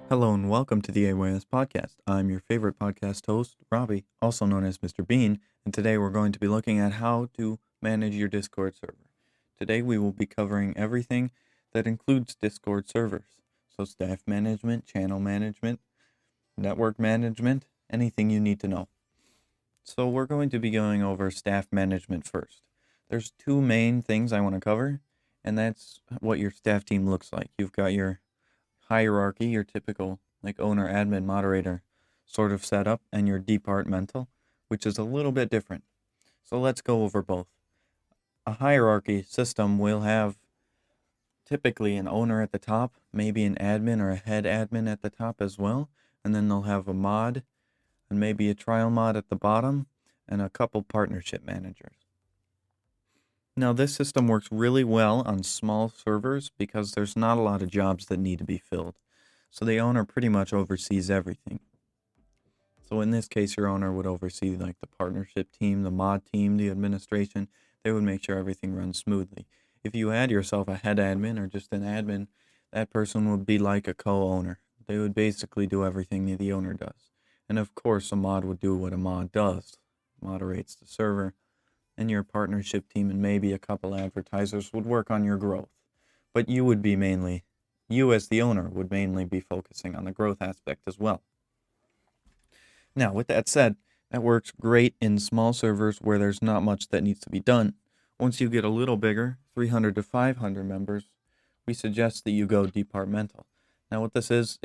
Hello and welcome to the AYS podcast. I'm your favorite podcast host, Robbie, also known as Mr. Bean, and today we're going to be looking at how to manage your Discord server. Today we will be covering everything that includes Discord servers, so staff management, channel management, network management, anything you need to know. So we're going to be going over staff management first. There's two main things I want to cover, and that's what your staff team looks like. You've got your hierarchy, your typical like owner, admin, moderator sort of setup, and your departmental, which is a little bit different. So let's go over both. A hierarchy system will have typically an owner at the top, maybe an admin or a head admin at the top as well, and then they'll have a mod and maybe a trial mod at the bottom and a couple partnership managers. Now, this system works really well on small servers because there's not a lot of jobs that need to be filled. So the owner pretty much oversees everything. So in this case, your owner would oversee like the partnership team, the mod team, the administration. They would make sure everything runs smoothly. If you had yourself a head admin or just an admin, that person would be like a co-owner. They would basically do everything that the owner does. And of course, a mod would do what a mod does, moderates the server, and your partnership team and maybe a couple advertisers would work on your growth. But you as the owner would mainly be focusing on the growth aspect as well. Now, with that said, that works great in small servers where there's not much that needs to be done. Once you get a little bigger, 300 to 500 members, we suggest that you go departmental. Now, what this is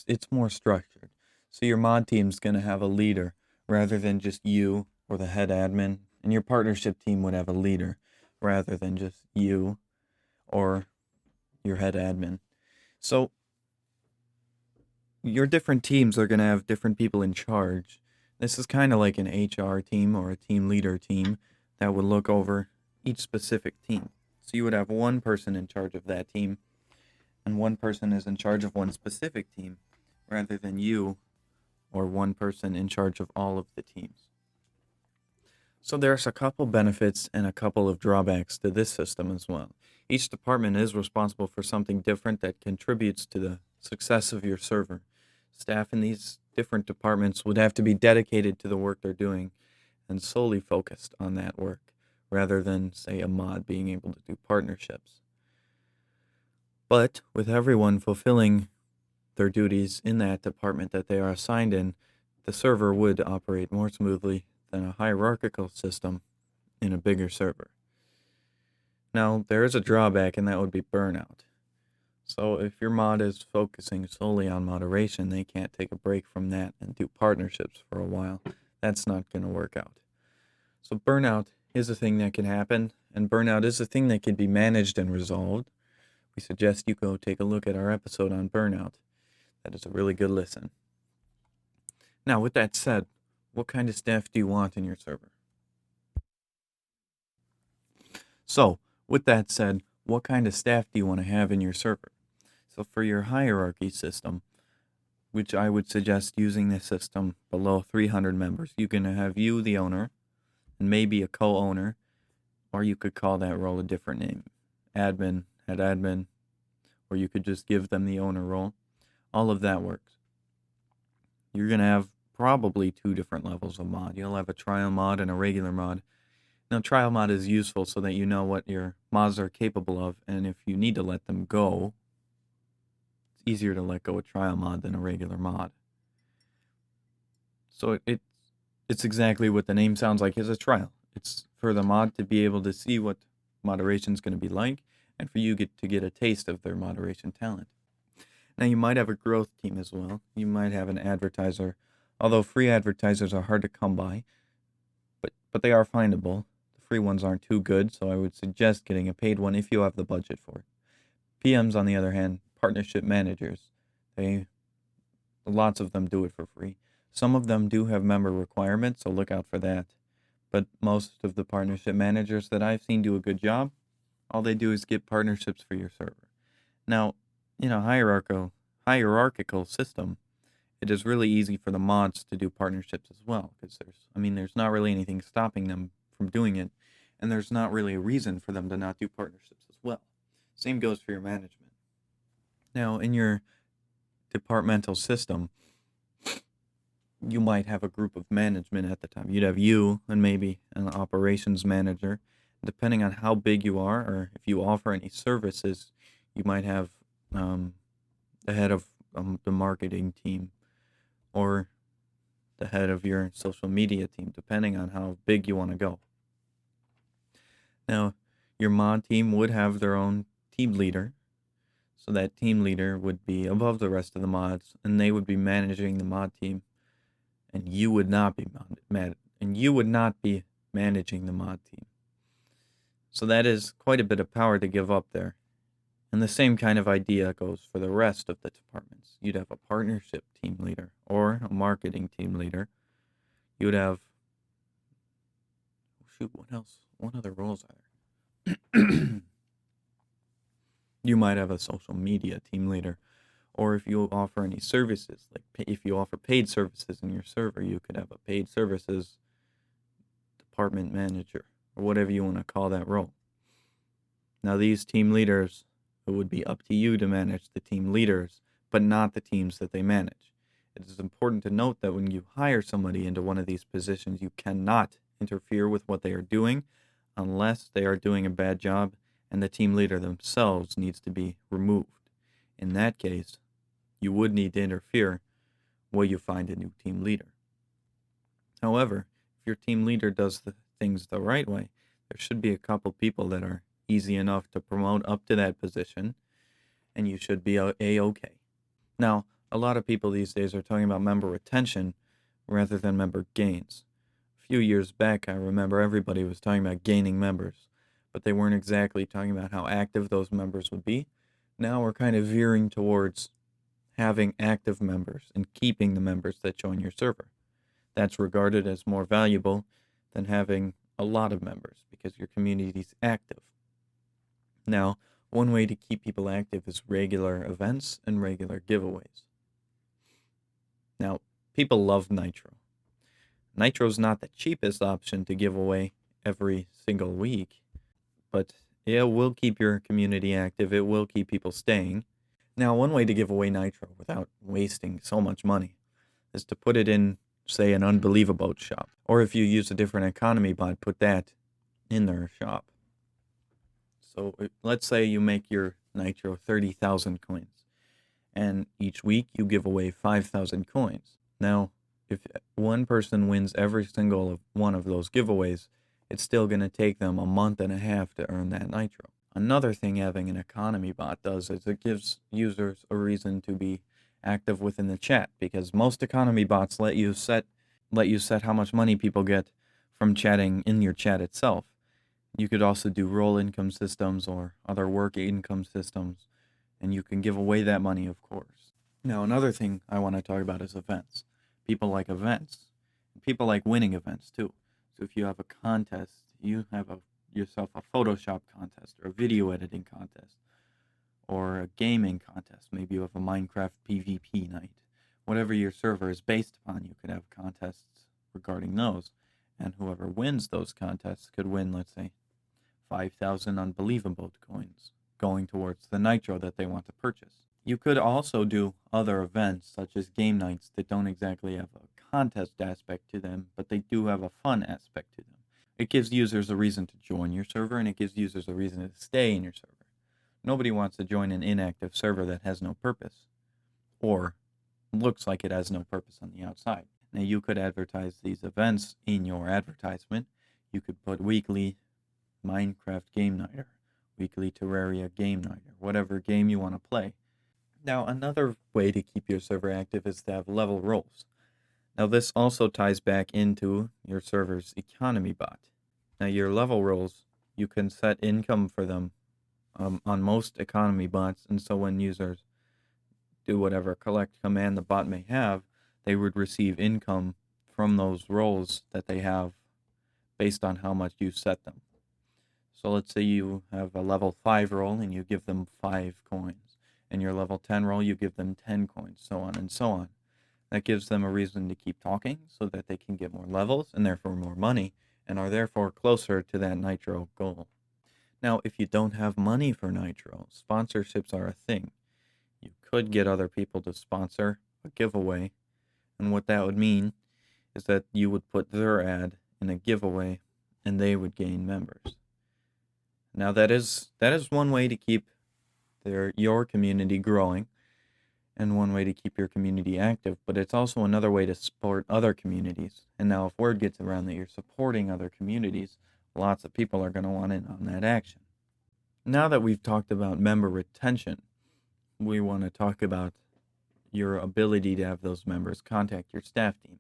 it's more structured. So your mod team's going to have a leader rather than just you or the head admin, and your partnership team would have a leader rather than just you or your head admin. So your different teams are going to have different people in charge. This is kind of like an HR team or a team leader team that would look over each specific team. So you would have one person in charge of that team, and one person is in charge of one specific team rather than you or one person in charge of all of the teams. So there's a couple benefits and a couple of drawbacks to this system as well. Each department is responsible for something different that contributes to the success of your server. Staff in these different departments would have to be dedicated to the work they're doing and solely focused on that work, rather than, say, a mod being able to do partnerships. But with everyone fulfilling their duties in that department that they are assigned in, the server would operate more smoothly than a hierarchical system in a bigger server. Now, there is a drawback, and that would be burnout. So if your mod is focusing solely on moderation, they can't take a break from that and do partnerships for a while. That's not going to work out. So burnout is a thing that can happen, and burnout is a thing that can be managed and resolved. We suggest you go take a look at our episode on burnout. That is a really good listen. Now, with that said, what kind of staff do you want in your server? So, with that said, what kind of staff do you want to have in your server? So for your hierarchy system, which I would suggest using this system below 300 members, you can have you, the owner, and maybe a co-owner, or you could call that role a different name. Admin, head admin, or you could just give them the owner role. All of that works. You're going to have probably two different levels of mod. You'll have a trial mod and a regular mod. Now, trial mod is useful so that you know what your mods are capable of, and if you need to let them go, it's easier to let go a trial mod than a regular mod. So it's exactly what the name sounds like, is a trial. It's for the mod to be able to see what moderation is going to be like, and for you to get a taste of their moderation talent. Now, you might have a growth team as well. You might have an advertiser, although free advertisers are hard to come by, but they are findable. The free ones aren't too good, so I would suggest getting a paid one if you have the budget for it. PMs, on the other hand, partnership managers, lots of them do it for free. Some of them do have member requirements, so look out for that. But most of the partnership managers that I've seen do a good job. All they do is get partnerships for your server. Now, in a hierarchical system, it is really easy for the mods to do partnerships as well, because there's not really anything stopping them from doing it, and there's not really a reason for them to not do partnerships as well. Same goes for your management. Now, in your departmental system, you might have a group of management at the time. You'd have you and maybe an operations manager. Depending on how big you are or if you offer any services, you might have um, the head of the marketing team or the head of your social media team, depending on how big you want to go. Now, your mod team would have their own team leader. So that team leader would be above the rest of the mods, and they would be managing the mod team, and you would not be managing the mod team. So that is quite a bit of power to give up there. And the same kind of idea goes for the rest of the departments. You'd have a partnership team leader or a marketing team leader. You would have, what else? What other roles are there? You might have a social media team leader. Or if you offer any services, like if you offer paid services in your server, you could have a paid services department manager or whatever you want to call that role. Now, these team leaders, it would be up to you to manage the team leaders, but not the teams that they manage. It is important to note that when you hire somebody into one of these positions, you cannot interfere with what they are doing unless they are doing a bad job and the team leader themselves needs to be removed. In that case, you would need to interfere while you find a new team leader. However, if your team leader does the things the right way, there should be a couple people that are easy enough to promote up to that position, and you should be A-okay. Now, a lot of people these days are talking about member retention rather than member gains. A few years back, I remember everybody was talking about gaining members, but they weren't exactly talking about how active those members would be. Now we're kind of veering towards having active members and keeping the members that join your server. That's regarded as more valuable than having a lot of members because your community is active. Now, one way to keep people active is regular events and regular giveaways. Now, people love Nitro. Nitro's not the cheapest option to give away every single week, but it will keep your community active. It will keep people staying. Now, one way to give away Nitro without wasting so much money is to put it in, say, an Unbelievable shop. Or if you use a different economy bot, put that in their shop. So let's say you make your Nitro 30,000 coins, and each week you give away 5,000 coins. Now, if one person wins every single one of those giveaways, it's still going to take them a month and a half to earn that Nitro. Another thing having an economy bot does is it gives users a reason to be active within the chat, because most economy bots let you set how much money people get from chatting in your chat itself. You could also do role income systems or other work income systems, and you can give away that money, of course. Now, another thing I want to talk about is events. People like events. People like winning events, too. So if you have a contest, you have yourself a Photoshop contest or a video editing contest or a gaming contest. Maybe you have a Minecraft PvP night. Whatever your server is based upon, you could have contests regarding those. And whoever wins those contests could win, let's say, 5,000 Unbelievable coins going towards the Nitro that they want to purchase. You could also do other events, such as game nights, that don't exactly have a contest aspect to them, but they do have a fun aspect to them. It gives users a reason to join your server, and it gives users a reason to stay in your server. Nobody wants to join an inactive server that has no purpose, or looks like it has no purpose on the outside. Now, you could advertise these events in your advertisement. You could put weekly Minecraft game night or weekly Terraria game night or whatever game you want to play. Now, another way to keep your server active is to have level roles. Now, this also ties back into your server's economy bot. Now, your level roles, you can set income for them on most economy bots, and so when users do whatever collect command the bot may have, they would receive income from those roles that they have based on how much you set them. So let's say you have a level 5 role and you give them 5 coins, and your level 10 role you give them 10 coins, so on and so on. That gives them a reason to keep talking so that they can get more levels and therefore more money, and are therefore closer to that Nitro goal. Now, if you don't have money for Nitro, sponsorships are a thing. You could get other people to sponsor a giveaway, and what that would mean is that you would put their ad in a giveaway and they would gain members. Now that is one way to keep your community growing and one way to keep your community active, but it's also another way to support other communities. And now if word gets around that you're supporting other communities, lots of people are going to want in on that action. Now that we've talked about member retention, we want to talk about your ability to have those members contact your staff team.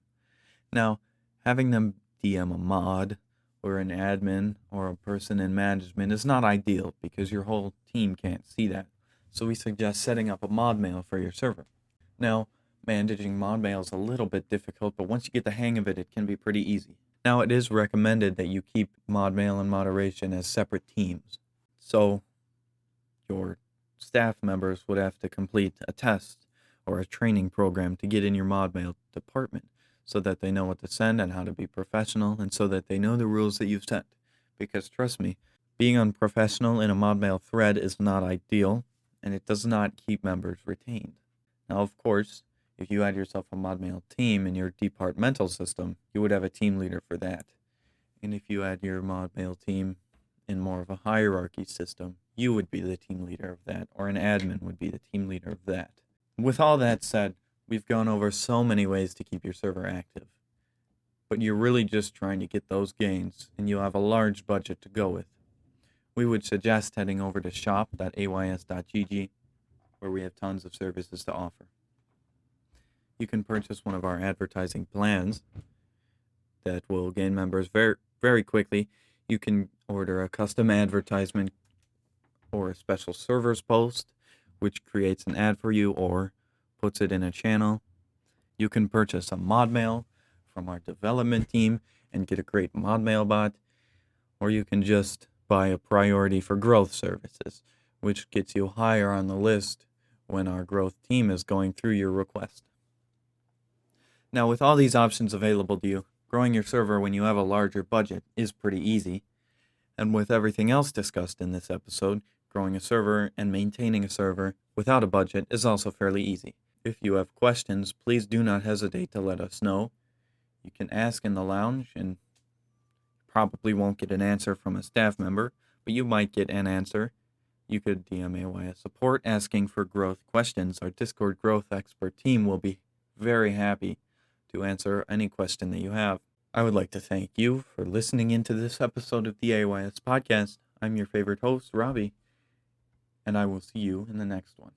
Now, having them DM a mod or an admin or a person in management is not ideal because your whole team can't see that. So we suggest setting up a mod mail for your server. Now, managing mod mail is a little bit difficult, but once you get the hang of it, it can be pretty easy. Now, it is recommended that you keep mod mail and moderation as separate teams. So your staff members would have to complete a test or a training program to get in your mod mail department so that they know what to send and how to be professional, and so that they know the rules that you've set. Because trust me, being unprofessional in a mod mail thread is not ideal, and it does not keep members retained. Now, of course, if you had yourself a mod mail team in your departmental system, you would have a team leader for that. And if you had your mod mail team in more of a hierarchy system, you would be the team leader of that, or an admin would be the team leader of that. With all that said, we've gone over so many ways to keep your server active, but you're really just trying to get those gains, and you have a large budget to go with. We would suggest heading over to shop.ays.gg, where we have tons of services to offer. You can purchase one of our advertising plans that will gain members very, very quickly. You can order a custom advertisement or a special servers post, which creates an ad for you or puts it in a channel. You can purchase a mod mail from our development team and get a great mod mail bot, or you can just buy a priority for growth services, which gets you higher on the list when our growth team is going through your request. Now, with all these options available to you, growing your server when you have a larger budget is pretty easy. And with everything else discussed in this episode, growing a server and maintaining a server without a budget is also fairly easy. If you have questions, please do not hesitate to let us know. You can ask in the lounge, and probably won't get an answer from a staff member, but you might get an answer. You could DM AYS support asking for growth questions. Our Discord growth expert team will be very happy to answer any question that you have. I would like to thank you for listening into this episode of the AYS podcast. I'm your favorite host, Robbie, and I will see you in the next one.